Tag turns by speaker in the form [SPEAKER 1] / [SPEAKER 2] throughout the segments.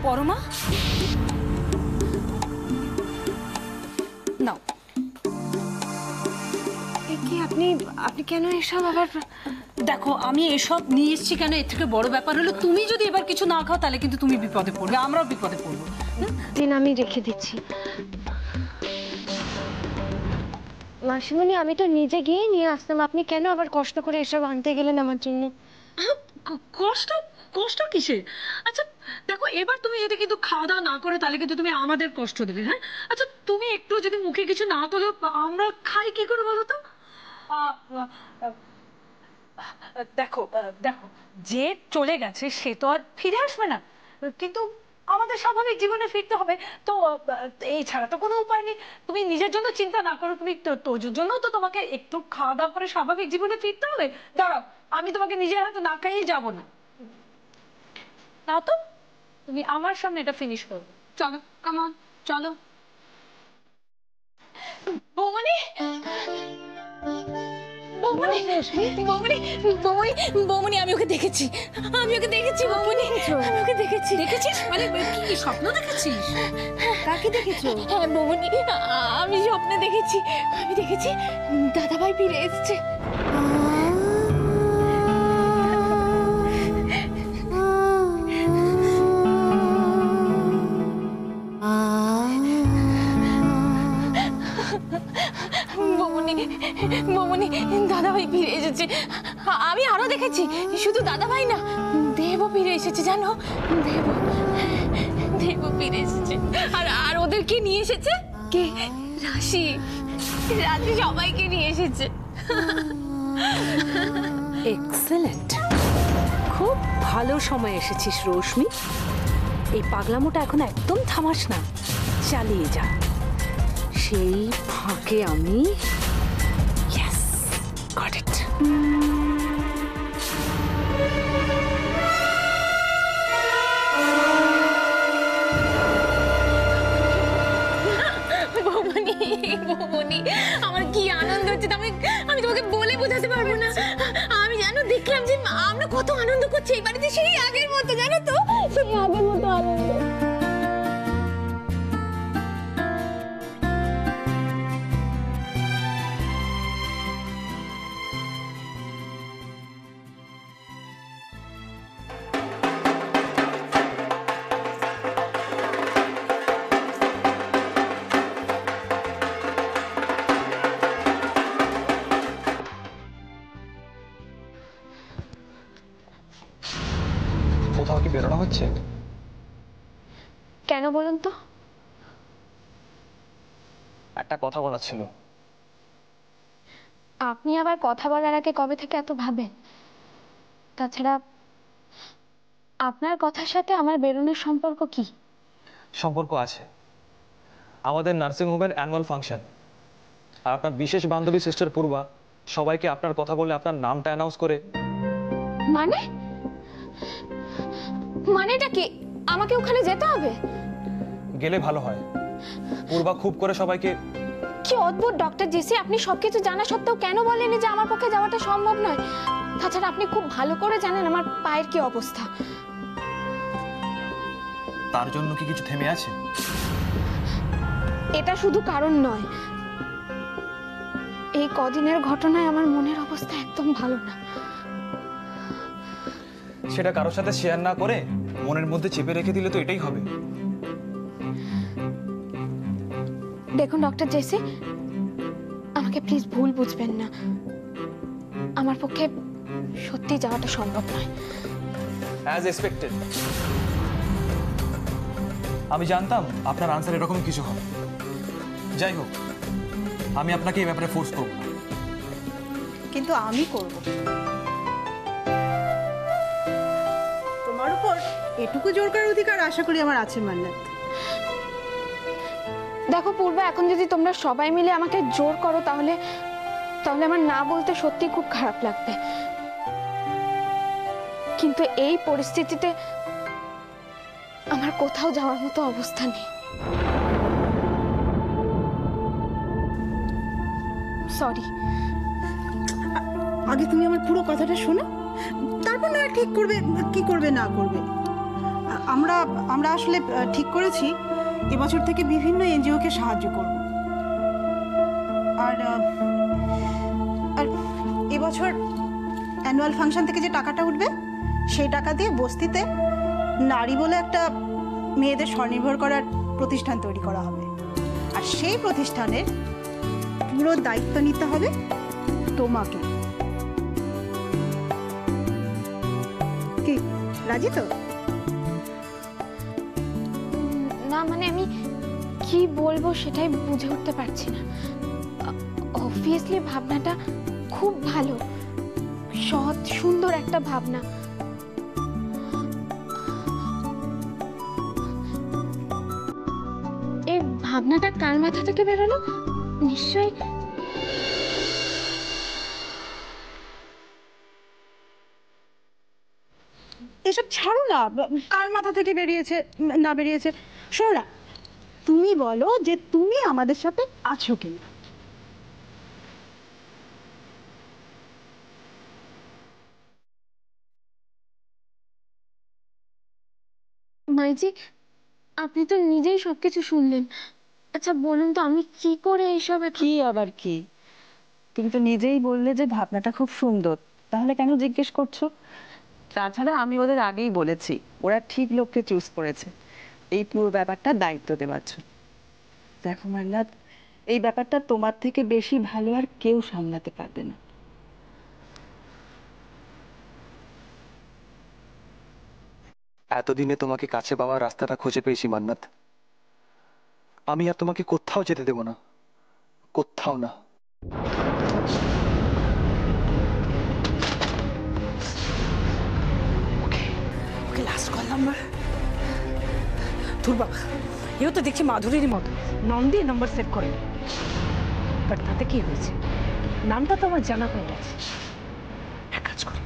[SPEAKER 1] পরমা, নাও।
[SPEAKER 2] কি আপনি কেন এসব আবার?
[SPEAKER 1] দেখো, আমি এসব নিয়ে এসেছি কেন, এর থেকে বড় ব্যাপার হলো তুমি যদি এবার কিছু না খাও তাহলে কিন্তু তুমি বিপদে পড়বে, আমরাও বিপদে পড়বো।
[SPEAKER 2] দিন আমি রেখে দিচ্ছি। মাসিমণি, আমি তো নিজে গিয়ে নিয়ে আসতাম, আপনি কেন আবার কষ্ট করে এসব আনতে গেলেন আমার জন্য?
[SPEAKER 1] কষ্ট? কষ্ট কিসে? আচ্ছা দেখো, এবার তুমি যদি কিন্তু খাওয়া দাওয়া না করো তাহলে কিন্তু তুমি আমাদের কষ্ট দেবে। হ্যাঁ, আচ্ছা তুমি একটু যদি মুখে কিছু না তোলো, আমরা খাই কি করে বলো তো? দেখো দেখো, যে চলে গেছে সে তো আর ফিরে আসবে না, কিন্তু আমাদের স্বাভাবিক জীবনে ফিরতে হবে। তো এই ছাড়া তো কোনো উপায় নেই। তুমি নিজের জন্য চিন্তা না করো, তুমি তোজোর জন্য তো তোমাকে একটু খাওয়া দাওয়া করে স্বাভাবিক জীবনে ফিরতে হবে। দাঁড়াও, আমি তোমাকে নিজের হাতে না খাইয়ে যাবো না। নাও তো, তুমি আমার সামনে এটা ফিনিশ করো। চলো, কামান, চলো। বৌমনি, বৌমনি, বৌমনি, বৌমনি, বৌমনি, আমি ওকে দেখেছি, আমি ওকে দেখেছি বৌমনি, আমি ওকে দেখেছি। দেখেছিস মানে কি স্বপ্ন দেখেছিস?
[SPEAKER 2] কাকে দেখেছো?
[SPEAKER 3] হ্যাঁ বৌমনি, আমি স্বপ্নে দেখেছি, আমি দেখেছি দাদাভাই ফিরে এসছে। বৌমনি, বৌমনি, দাদাভাই ফিরে এসেছে। আমি আরো দেখেছি, শুধু দাদাভাই না, দেবও ফিরে এসেছে, জানো? দেবও ফিরে এসেছে। আর ওদেরকে নিয়ে এসেছে কে? রাশি, রাশি সবাইকে নিয়ে এসেছে।
[SPEAKER 4] এক্সেলেন্ট, খুব ভালো সময় এসেছিস রশ্মি। এই পাগলামোটা এখন একদম থামাস না, চালিয়ে যা। সেই ফাঁকে আমি ইয়েস গট ইট।
[SPEAKER 3] বৌমনি, বৌমনি, আমার কি আনন্দ হচ্ছে আমি তোমাকে বলে বোঝাতে পারবো না। আমি জানো দেখলাম যে আমরা কত আনন্দ করছি এই বাড়িতে, সেই আগের মতো, জানো তো, সেই আগের মতো আনন্দ।
[SPEAKER 5] কোথাও কি বেরোনো হচ্ছে?
[SPEAKER 2] কেন বলুন তো?
[SPEAKER 5] একটা কথা বলার ছিল।
[SPEAKER 2] আপনি আবার কথা বলার আগে কবে থেকে এত ভাবেন? তাছাড়া আপনার কথার সাথে আমার বেরোনোর সম্পর্ক কি?
[SPEAKER 5] সম্পর্ক আছে, আমাদের নার্সিং হোমের অ্যানুয়াল ফাংশন, আর আপনার বিশেষ বান্ধবী সিস্টার পূর্বা সবাইকে আপনার কথা বলে আপনার নামটা অ্যানাউন্স করে।
[SPEAKER 2] মানে? মানেটা কি? আমাকে ওখানে যেতে হবে?
[SPEAKER 5] গেলে ভালো হয়। পূর্বা খুব করে সবাইকে।
[SPEAKER 2] কি অদ্ভুত ডক্টর জেসি, আপনি সবকিছু জানা সত্ত্বেও কেন বলেননি যে আমার পক্ষে যাওয়াটা সম্ভব নয়? তাছাড়া আপনি খুব ভালো করে জানেন আমার পায়ের কি অবস্থা।
[SPEAKER 5] তার জন্য কি কিছু থেমে আছে?
[SPEAKER 2] এটা শুধু কারণ নয়, এই কদিনের ঘটনায় আমার মনের অবস্থা একদম ভালো না।
[SPEAKER 5] সেটা কারোর সাথে শেয়ার না করে মনের মধ্যে চেপে রেখে দিলে তো এটাই হবে।
[SPEAKER 2] দেখুন ডক্টর জেসি, আমাকে প্লিজ ভুল বুঝবেন না, আমার পক্ষে সত্যি যাওয়াটা সম্ভব নয়।
[SPEAKER 5] As expected. আমি জানতাম আপনার আনসার এরকম কিছু হবে। যাই হোক, আমি আপনাকে এই ব্যাপারে ফোর্স করব না।
[SPEAKER 1] কিন্তু আমি করব। তোমার উপর এটুকু জোর করার অধিকার আশা করি আমার আছে মান্নাত।
[SPEAKER 2] দেখো পূর্বা, এখন যদি তোমরা সবাই মিলে আমাকে জোর করো তাহলে আমার না বলতে সত্যি খুব খারাপ লাগবে, কিন্তু এই পরিস্থিতিতে আমার কোথাও যাওয়ার মতো অবস্থা নেই। সরি।
[SPEAKER 1] আগে তুমি আমার পুরো কথাটা শোনো, তারপর না ঠিক করবে কি করবে না করবে।
[SPEAKER 6] আমরা আসলে ঠিক করেছি এবছর থেকে বিভিন্ন এনজিওকে সাহায্য করব। আর আর এবছর অ্যানুয়াল ফাংশন থেকে যে টাকাটা উঠবে সেই টাকা দিয়ে বস্তিতে নারী বলে একটা মেয়েদের স্বনির্ভর করার প্রতিষ্ঠান তৈরি করা হবে। আর সেই প্রতিষ্ঠানের পুরো দায়িত্ব নিতে হবে তোমাকে। কি রাজি তো?
[SPEAKER 2] না মানে আমি কি বলবো সেটাই বুঝে উঠতে পারছি না। অবভিয়াসলি ভাবনাটা খুব ভালো, সৎ সুন্দর একটা ভাবনা। এই ভাবনাটা কার মাথা থেকে বেরোলো? নিশ্চয়ই
[SPEAKER 6] এসব ছাড়ো না, কার মাথা থেকে বেরিয়েছে না বেরিয়েছে। শোনো না, তুমি বলো যে তুমি আমাদের সাথে আছো কিনা।
[SPEAKER 2] মাইজি, আপনি তো নিজেই সবকিছু শুনলেন। আচ্ছা বলুন তো আমি কি করে এইসব
[SPEAKER 7] কি আবার কি? তুমি তো নিজেই বললে যে ভাবনাটা খুব সুন্দর, তাহলে কেন জিজ্ঞেস করছো? তাছাড়া আমি ওদের আগেই বলেছি ওরা ঠিক লোককে চুজ করেছে এই পুরো ব্যাপারটা দায়িত্ব দেওয়ার জন্য। দেখো মান্নাত, এই ব্যাপারটা তোমার থেকে বেশি ভালো আর কেউ সামলাতে পারবে না।
[SPEAKER 5] এতদিনে তোমাকে কাছে পাওয়ার রাস্তাটা খুঁজে পেয়েছি মান্নাত। আমি আর তোমাকে কোথাও যেতে দেবো না, কোথাও না।
[SPEAKER 1] Okay last call number. ধুর বাবা, এও তো দেখছি মাধুরীর মতো নাম দিয়ে নাম্বার সেভ করে। বাট তাতে কি হয়েছে? নামটা তো আমার জানা হয়ে গেছে। এক কাজ করি,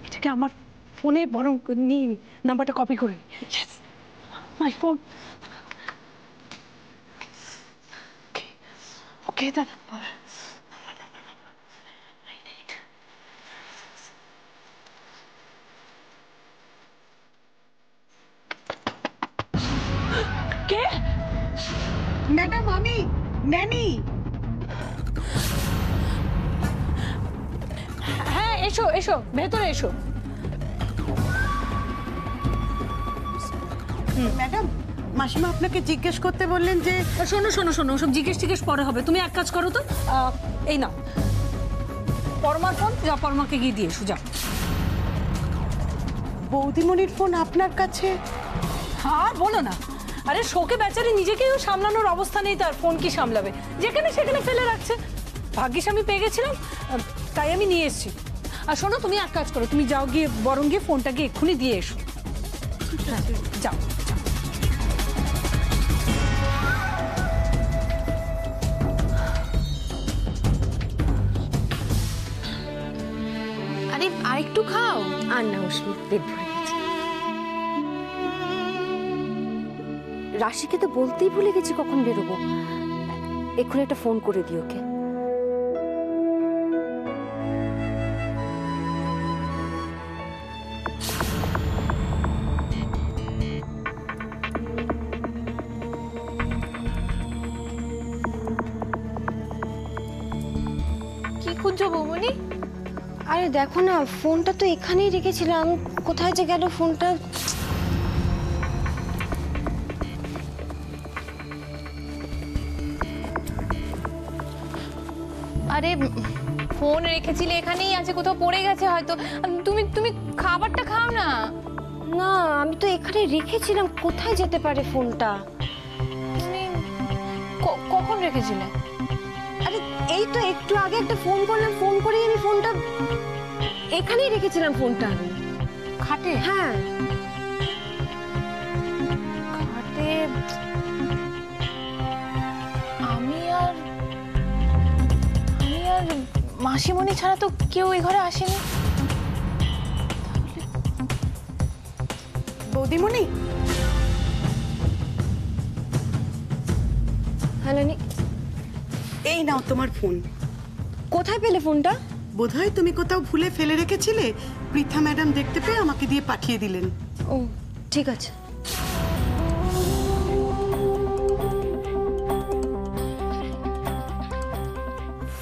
[SPEAKER 1] এটাকে আমার ফোনে বরং নিয়ে নাম্বারটা কপি করে নি। My phone. Okay the number. K?
[SPEAKER 6] Madam, আমি ন্যানি।
[SPEAKER 1] হ্যাঁ এসো এসো, ভেতরে এসো।
[SPEAKER 6] ম্যাডাম, মাসিমা আপনাকে জিজ্ঞেস করতে বললেন যে
[SPEAKER 1] শোনো শোনো শোনো, সব জিজ্ঞেস টিজ্ঞেস পরে হবে। তুমি এক কাজ করো তো, এই নাও পরমার ফোন, যা পরমাকে গিয়ে দিয়ে এসো যাও।
[SPEAKER 6] বৌদিমণির ফোন আপনার কাছে?
[SPEAKER 1] আর বলো না, আরে শোকে বেচারি নিজেকেও সামলানোর অবস্থা নেই, তার ফোন কি সামলাবে? যেখানে সেখানে ফেলে রাখছে। ভাগ্যিস আমি পেয়ে গেছিলাম, তাই আমি নিয়ে এসেছি। আর শোনো, তুমি এক কাজ করো, তুমি যাও গিয়ে বরং গিয়ে ফোনটা গিয়ে এক্ষুনি দিয়ে এসো। হ্যাঁ যাও।
[SPEAKER 3] আরে আরেকটু খাও। আর না অশ্মি, পেট ভরে গেছে। রাশিকে তো বলতেই ভুলে গেছি কখন বেরোবো। এক্ষুনি একটা ফোন করে দিও ওকে।
[SPEAKER 2] কি খুঁজছো বৌমনি? আরে দেখো না, ফোনটা তো এখানেই রেখেছিলাম, কোথায় যে গেল ফোনটা।
[SPEAKER 3] আরে ফোন রেখেছিলে এখানেই আছে, কোথাও পড়ে গেছে হয়তো। তুমি তুমি খাবারটা খাও না।
[SPEAKER 2] না আমি তো এখানে রেখেছিলাম, কোথায় যেতে পারে ফোনটা?
[SPEAKER 3] তুমি কখন রেখেছিলে?
[SPEAKER 2] আরে এই তো একটু আগে একটা ফোন করলাম, ফোন করেই আমি ফোনটা এখানেই রেখেছিলাম। ফোনটা আমি
[SPEAKER 3] খাটে?
[SPEAKER 2] হ্যাঁ
[SPEAKER 3] খাটে। আমি আর মাসিমণি ছাড়া তো কেউ এই ঘরে আসেনি।
[SPEAKER 6] বৌদিমণি,
[SPEAKER 2] হ্যালো
[SPEAKER 6] এই নাও তোমার ফোন।
[SPEAKER 2] কোথায় পেলে ফোনটা?
[SPEAKER 6] বোধহয় তুমি কোথাও ভুলে ফেলে রেখেছিলে, পৃথা ম্যাডাম দেখতে পেয়ে আমাকে দিয়ে পাঠিয়ে দিলেন।
[SPEAKER 2] ও ঠিক আছে।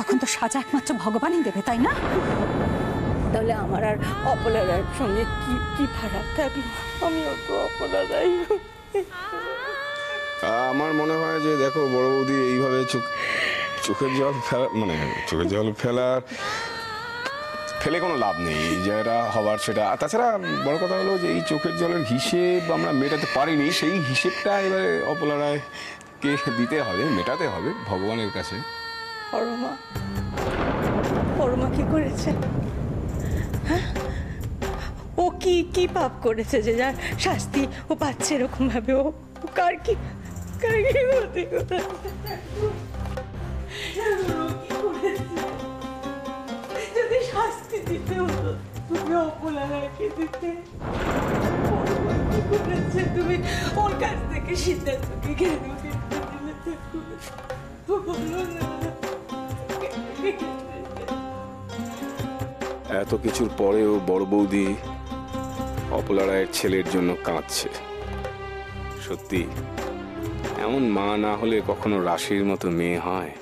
[SPEAKER 8] তখন তো সাজা একমাত্র ভগবানই দেবে, তাই না? তাহলে আমার আর অপলার সঙ্গে কি কি ফারাক থাকলো? আমিও তো অপলাদাই।
[SPEAKER 9] আমার মনে হয় যে দেখো বড় বৌদি, এইভাবে চোখের জল ফেলা, মানে চোখের জল ফেলে কোনো লাভ নেই। যেটা হবার সেটা। তাছাড়া বড় কথা হলো যে এই চোখের জলের হিসেব আমরা মেটাতে পারিনি, সেই হিসেবটা এবারে অপলা রায়কে দিতে হবে, মেটাতে হবে ভগবানের কাছে।
[SPEAKER 8] পরমা কি করেছে? হ্যাঁ, ও কি কি পাপ করেছে যে যার শাস্তি ও পাচ্ছে এরকম ভাবে? ও কার কি ক্ষতি করেছে? যদি শাস্তি দিতে হতো তুমি অপলা রায়কে দিতে। কি করেছে তুমি ওর কাছ থেকে সিদ্ধান্তকে কেন দিলে? বলো না।
[SPEAKER 9] এত কিছুর পরেও বড় বৌদি অপলা রায়ের ছেলের জন্য কাঁদছে। সত্যি এমন মা না হলে কখনো রাশির মতো মেয়ে হয়?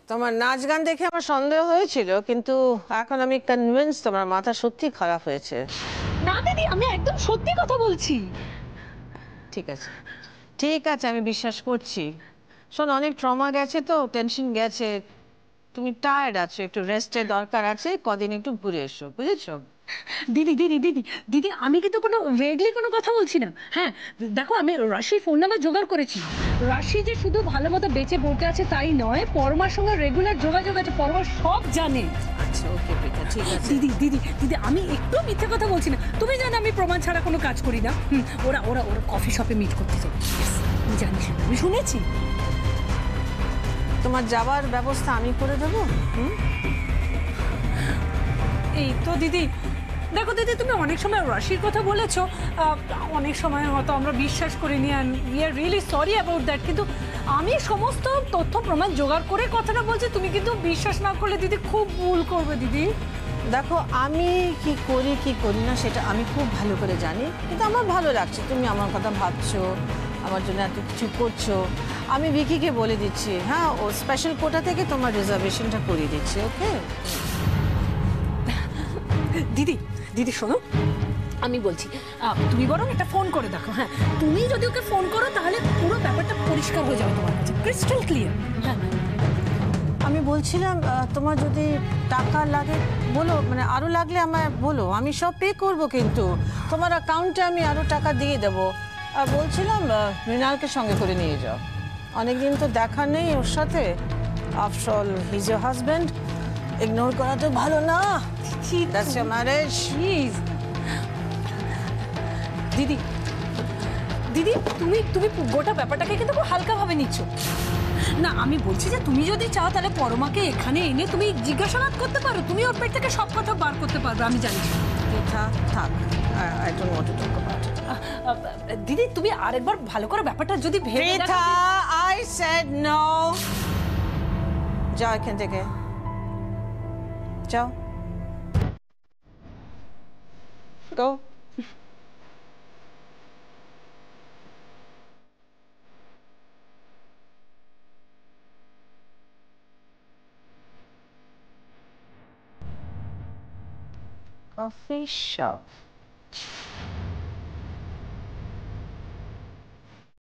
[SPEAKER 10] তোমার নাচ গান দেখে আমার সন্দেহ হয়েছিল, কিন্তু এখন আমি কনভিন্স তোমার মাথা সত্যি খারাপ হয়েছে।
[SPEAKER 1] না দিদি, আমি একদম সত্যি কথা বলছি।
[SPEAKER 10] ঠিক আছে, ঠিক আছে, আমি বিশ্বাস করছি। শোন, অনেক ট্রমা গেছে তো, টেনশন গেছে, তুমি টায়ার্ড আছো, একটু রেস্টের দরকার আছে, কদিন একটু ঘুরে এসো, বুঝেছো?
[SPEAKER 1] দিদি দিদি দিদি দিদি, আমি কিন্তু কোনো ভেগলি কোনো কথা বলছি না। হ্যাঁ দেখো, আমি রাশির ফোন নাম্বার জোগাড় করেছি। রাশি যে শুধু ভালো মতো বেঁচে পড়তে আছে তাই নয়, পরমার সঙ্গে রেগুলার যোগাযোগ আছে, পরমা সব জানে।
[SPEAKER 10] আচ্ছা ওকে প্রিতা, ঠিক আছে।
[SPEAKER 1] দিদি দিদি দিদি, আমি একটু মিথ্যে কথা বলছি না। তুমি জানো আমি প্রমাণ ছাড়া কোনো কাজ করি না। ওরা ওরা ওরা কফি শপে মিট করতে যাবে, আমি জানি, আমি শুনেছি।
[SPEAKER 10] তোমার যাওয়ার ব্যবস্থা আমি করে দেবো।
[SPEAKER 1] এই তো দিদি, দেখো দিদি, তুমি অনেক সময় রাশির কথা বলেছো, অনেক সময় হয়তো আমরা বিশ্বাস করিনি, and we are really sorry about that. কিন্তু আমি সমস্ত তথ্য প্রমাণ জোগাড় করে কথাটা বলছি, তুমি কিন্তু বিশ্বাস না করলে দিদি খুব ভুল করবে। দিদি
[SPEAKER 10] দেখো, আমি কি করি না সেটা আমি খুব ভালো করে জানি, কিন্তু আমার ভালো লাগছে তুমি আমার কথা ভাবছো, আমার জন্য এত কিছু করছো। আমি ভিকিকে বলে দিচ্ছি, হ্যাঁ, ও স্পেশাল কোটা থেকে তোমার রিজার্ভেশনটা করিয়ে দিচ্ছে। ওকে
[SPEAKER 1] দিদি দিদি শোনো, আমি বলছি তুমি বরং একটা ফোন করে দেখো। হ্যাঁ, তুমি যদি ওকে ফোন করো তাহলে পুরো ব্যাপারটা পরিষ্কার হয়ে যাবে তোমার কাছে, ক্রিস্টাল ক্লিয়ার। হ্যাঁ,
[SPEAKER 10] আমি বলছিলাম তোমার যদি টাকা লাগে বলো, মানে আরো লাগলে আমায় বলো, আমি সব পে করবো, কিন্তু তোমার অ্যাকাউন্টে আমি আরো টাকা দিয়ে দেবো। আর বলছিলাম মৃণালকে সঙ্গে করে নিয়ে যাও, অনেকদিন তো দেখা নেই ওর সাথে। After all he is your husband, ignore করা তো ভালো না। That's your marriage.
[SPEAKER 1] দিদি দিদি, তুমি তুমি গোটা ব্যাপারটাকে কিন্তু খুব হালকাভাবে নিচ্ছ না। আমি বলছি যে তুমি যদি চাও তাহলে পরমাকে এখানে এনে তুমি জিজ্ঞাসাবাদ করতে পারো, তুমি ওর পেট থেকে সব কথা বার করতে পারবে। আমি জানি।
[SPEAKER 10] থাক, I don't want to talk about it.
[SPEAKER 1] দিদি তুমি আরেকবার ভালো করে ব্যাপারটা যদি ভেবে দেখো।
[SPEAKER 10] I said no. যাও এখান থেকে, যাও। Go. Coffee shop.